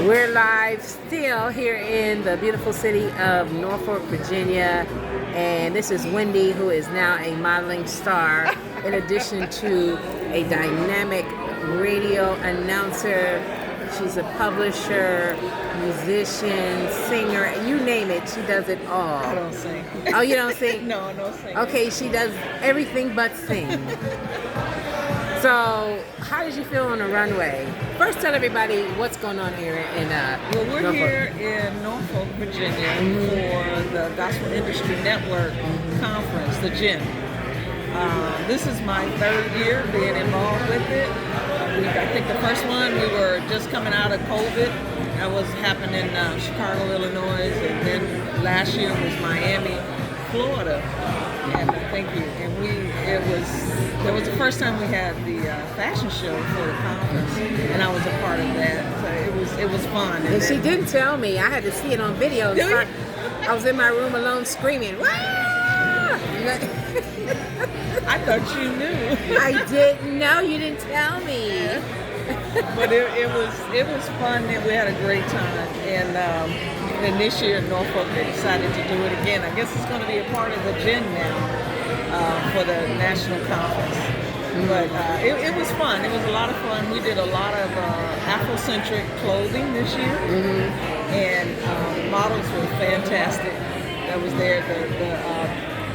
We're live still here in the beautiful city of Norfolk, Virginia. And this is Wendy, who is now a modeling star, in addition to a dynamic radio announcer. She's a publisher, musician, singer, you name it, she does it all. I don't sing. Oh, you don't sing? No, I don't sing. Okay, she does everything but sing. So, how did you feel on the runway? First, tell everybody what's going on here in Well, we're Norfolk. here in Norfolk, Virginia for the Gospel Industry Network Conference, the GIN. This is my third year being involved with it. I think the first one, we were just coming out of COVID. That was happening in Chicago, Illinois, and then last year was Miami, Florida. And thank you. And that was the first time we had the fashion show for the conference, and I was a part of that. So it was fun. And she didn't tell me. I had to see it on video. I was in my room alone screaming, "Wah!" I thought you knew. I didn't know. You didn't tell me. But it was fun, and we had a great time. And then this year in Norfolk, they decided to do it again. I guess it's going to be a part of the GIN now for the national conference. But it was fun. It was a lot of fun. We did a lot of Afrocentric clothing this year, and models were fantastic. That was there.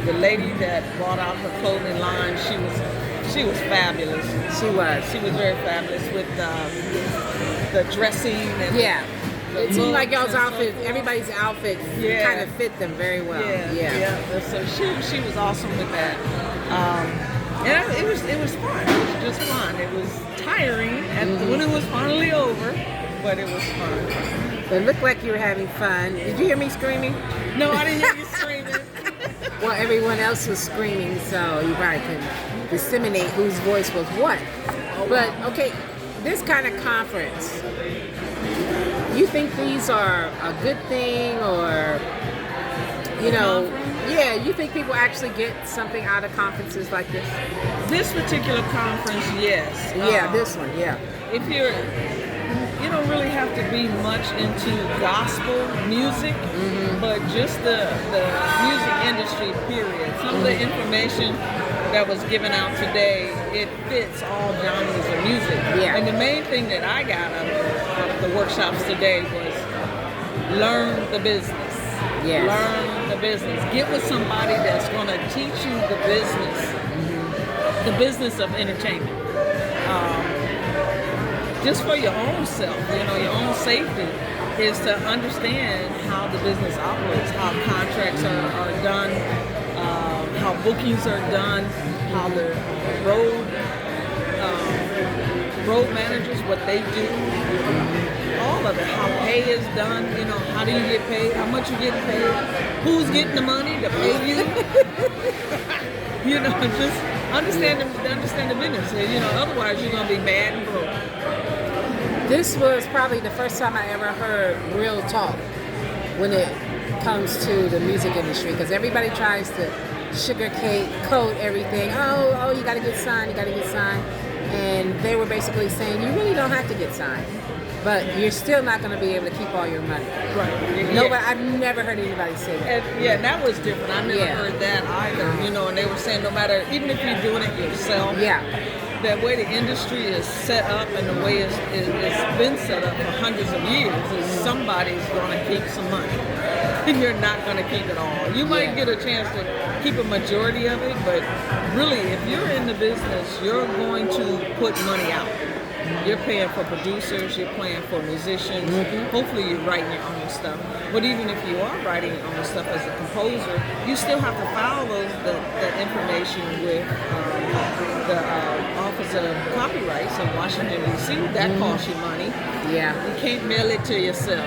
The lady that brought out her clothing line, she was fabulous. She was very fabulous with the dressing and yeah. It seemed like y'all's outfit, everybody's outfits kind of fit them very well. Yeah. So she was awesome with that. And it was fun. It was just fun. It was tiring when it was finally over, but it was fun. It looked like you were having fun. Did you hear me screaming? No, I didn't hear you screaming. Well, everyone else was screaming, so you probably can disseminate whose voice was what. But okay, this kind of conference, you think these are a good thing, or you think people actually get something out of conferences like this? This particular conference, yes. Yeah, this one, yeah. If you don't really have to be much into gospel music, but just the music industry, period. Some of the information that was given out today, it fits all genres of music. Yeah. And the main thing that I got out of the workshops today was learn the business. Yes. Learn the business. Get with somebody that's going to teach you the business of entertainment. Just for your own self, your own safety, is to understand how the business operates, how contracts are done, how bookings are done, how the road managers, what they do, all of it, how pay is done, how do you get paid, how much you get paid, who's getting the money to pay you, just understand the business, otherwise you're going to be mad and broke. This was probably the first time I ever heard real talk when it comes to the music industry, because everybody tries to coat everything. Oh, you got to get signed, and they were basically saying you really don't have to get signed, but you're still not going to be able to keep all your money. Right. Nobody. I've never heard anybody say that. And that was different. I never heard that either. And they were saying no matter, even if you're doing it yourself. That way the industry is set up, and the way it's been set up for hundreds of years, is somebody's going to keep some money, and you're not going to keep it all. You might get a chance to keep a majority of it, but really, if you're in the business, you're going to put money out. You're paying for producers, you're paying for musicians. Hopefully you're writing your own stuff. But even if you are writing your own stuff as a composer, you still have to file that information with the Office of Copyrights in Washington, D.C. That costs you money. Yeah. You can't mail it to yourself.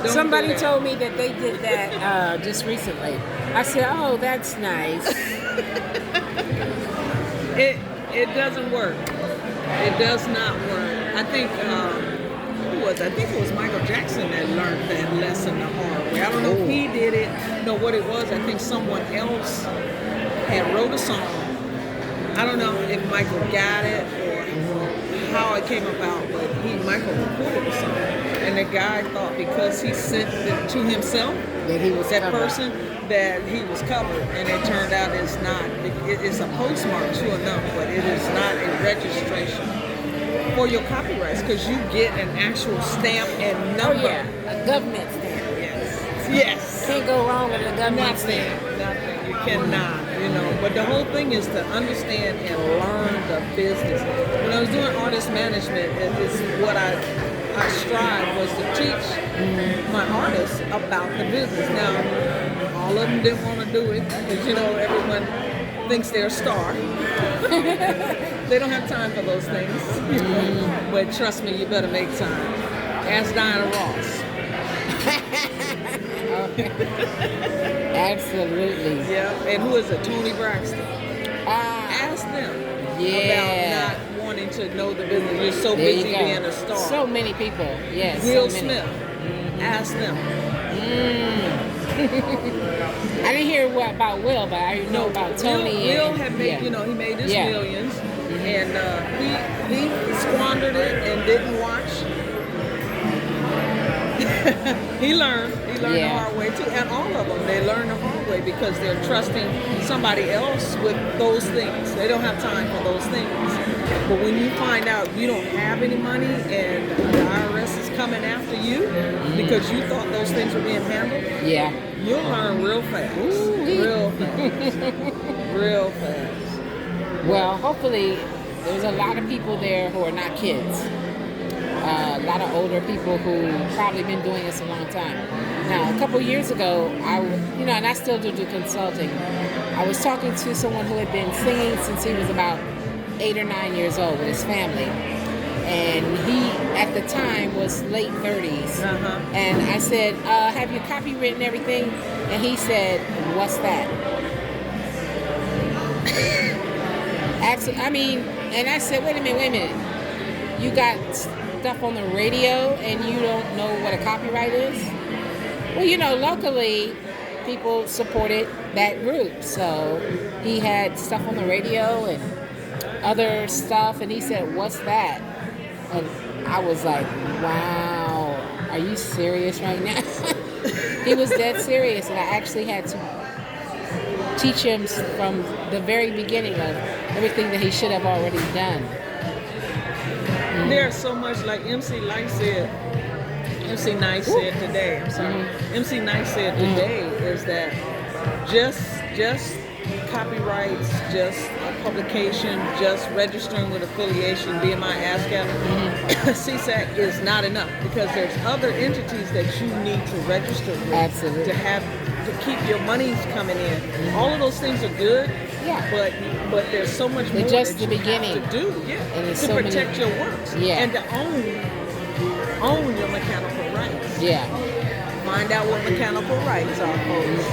Somebody told me that they did that just recently. I said, oh, that's nice. It doesn't work. It does not work. I think I think it was Michael Jackson that learned that lesson the hard way. I don't know if he did it. No, what it was, I think someone else had wrote a song. I don't know if Michael got it or how it came about, but he micro-recorded the song. And the guy thought because he sent it to himself, that he was that covered. person, that he was covered. And it turned out it's not. It's a postmark, sure enough, but it is not a registration for your copyrights, because you get an actual stamp and number. Oh yeah, a government stamp. Yes. Can't go wrong with a government stamp. Nothing. You cannot, you know. But the whole thing is to understand and learn the business. When I was doing artist management, it's what I strive was to teach my artists about the business. Now, all of them didn't want to do it because, you know, everyone thinks they're a star. They don't have time for those things. But trust me, you better make time. Ask Diana Ross. Absolutely. Yeah. And who is it? Tony Braxton. Ask them about not wanting to know the business. You're so busy being a star. So many people. Yes. Will so Smith. Ask them. I didn't hear about Will, but I know about Tony. Will had made, you know, he made his millions, and he squandered it and didn't watch. He learned the hard way too, and all of them, they learn the hard way because they're trusting somebody else with those things. They don't have time for those things. But when you find out you don't have any money and the IRS is coming after you because you thought those things were being handled, you'll learn real fast. Real fast. Real fast. Well, hopefully there's a lot of people there who are not kids. A lot of older people who probably been doing this a long time. Now, a couple years ago, and I still do consulting. I was talking to someone who had been singing since he was about 8 or 9 years old with his family. And he, at the time, was late 30s. And I said, have you copywritten everything? And he said, what's that? And I said, wait a minute. You got stuff on the radio and you don't know what a copyright is? Well, you know, locally, people supported that group. So he had stuff on the radio and other stuff, and he said, what's that? And I was like, wow, are you serious right now? He was dead serious, and I actually had to teach him from the very beginning of everything that he should have already done. There's so much, like MC Nice said today, MC Nice said today is that just copyrights, just publication, just registering with affiliation, BMI, ASCAP, CSAC is not enough because there's other entities that you need to register with. Absolutely. To keep your monies coming in. All of those things are good. But there's so much more just that the you beginning have to do, and to so protect your works, and to own your mechanical rights. Find out what mechanical rights are, folks.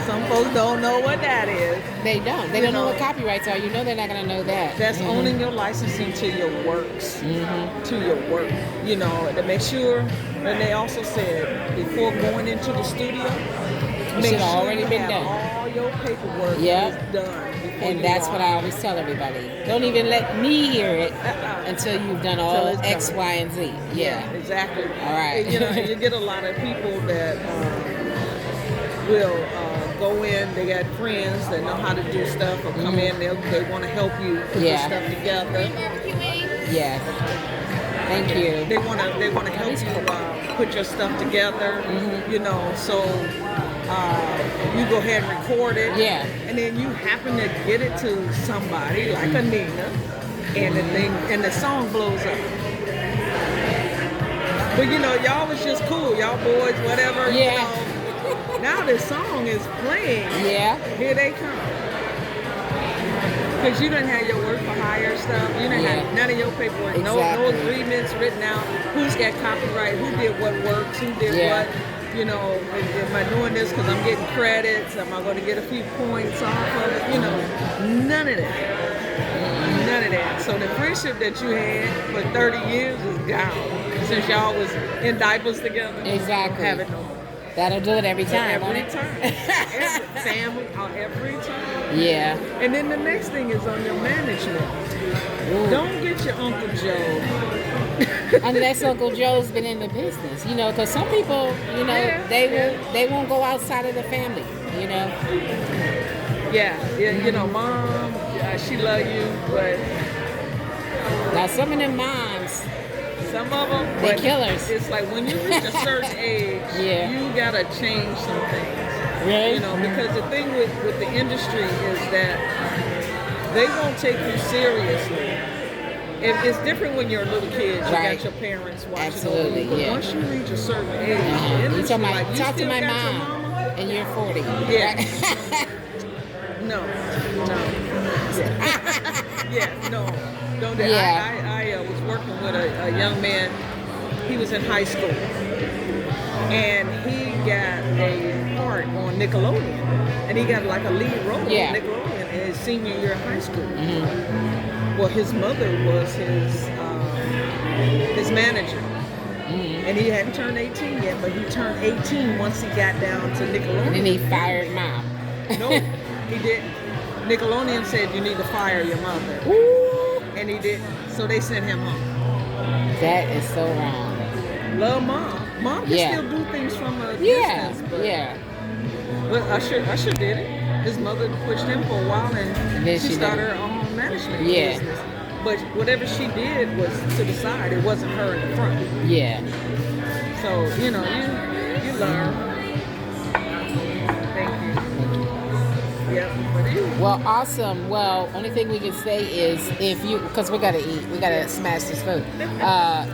Some folks don't know what that is. They don't. They don't know what copyrights are. You know they're not going to know that. That's owning your licensing to your works, to your work. You know, to make sure. And they also said before going into the studio, make sure already been done. All your paperwork is done. And that's what I always tell everybody. Don't even let me hear it until you've done all X, Y, and Z. Yeah, exactly. All right. You know, you get a lot of people that will go in. They got friends that know how to do stuff, or come in. They want to help you put your stuff together. Yes. Thank you. They want to help you put your stuff together. You know, so. You go ahead and record it, and then you happen to get it to somebody like a Nina, and the song blows up. But you know, y'all was just cool, y'all boys, whatever. You know. Now this song is playing. Here they come. Because you didn't have your work for hire stuff. You didn't have none of your paperwork. No agreements written out. Who's got copyright? Who did what works? Who did what? You know, am I doing this because I'm getting credits? Am I going to get a few points off of it? You know, none of that. None of that. So the friendship that you had for 30 years is gone. Since y'all was in diapers together. Exactly. Have it no more. That'll do it every time. Every time. Family, every time. Yeah. And then the next thing is on your management. Don't get get your Uncle Joe. Unless Uncle Joe's been in the business, you know, because some people, you know, they won't go outside of the family, you know. Yeah, you know, Mom, she love you, but now some of them moms, some of them, they killers. It's like when you reach a certain age, you gotta change some things. Really? You know, because the thing with the industry is that they won't take you seriously. It's different when you're a little kid. You got your parents watching. Absolutely, over you. But once you reach a certain age, you talk to my mom, and you're 40. Yeah. No. Yeah, no. Don't do I was working with a young man. He was in high school, and he got a part on Nickelodeon, and he got like a lead role on Nickelodeon in his senior year of high school. Well, his mother was his manager, and he hadn't turned 18 yet, but he turned 18 once he got down to Nickelodeon. And he fired Mom. No, he didn't. Nickelodeon said you need to fire your mother. Ooh. And he didn't. So they sent him home. That is so wrong. Love Mom. Mom can still do things from a distance. But Usher did it. His mother pushed him for a while, and she started her own management business. But whatever she did was to the side. It wasn't her in the front. Yeah. So, you know, you learn. Thank you. Yep. Well, awesome. Well, only thing we can say is if you, because we gotta eat, we gotta smash this food.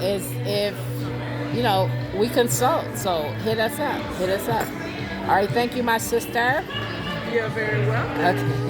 Is if you know we consult. So hit us up. All right. Thank you, my sister. You're very welcome. Okay.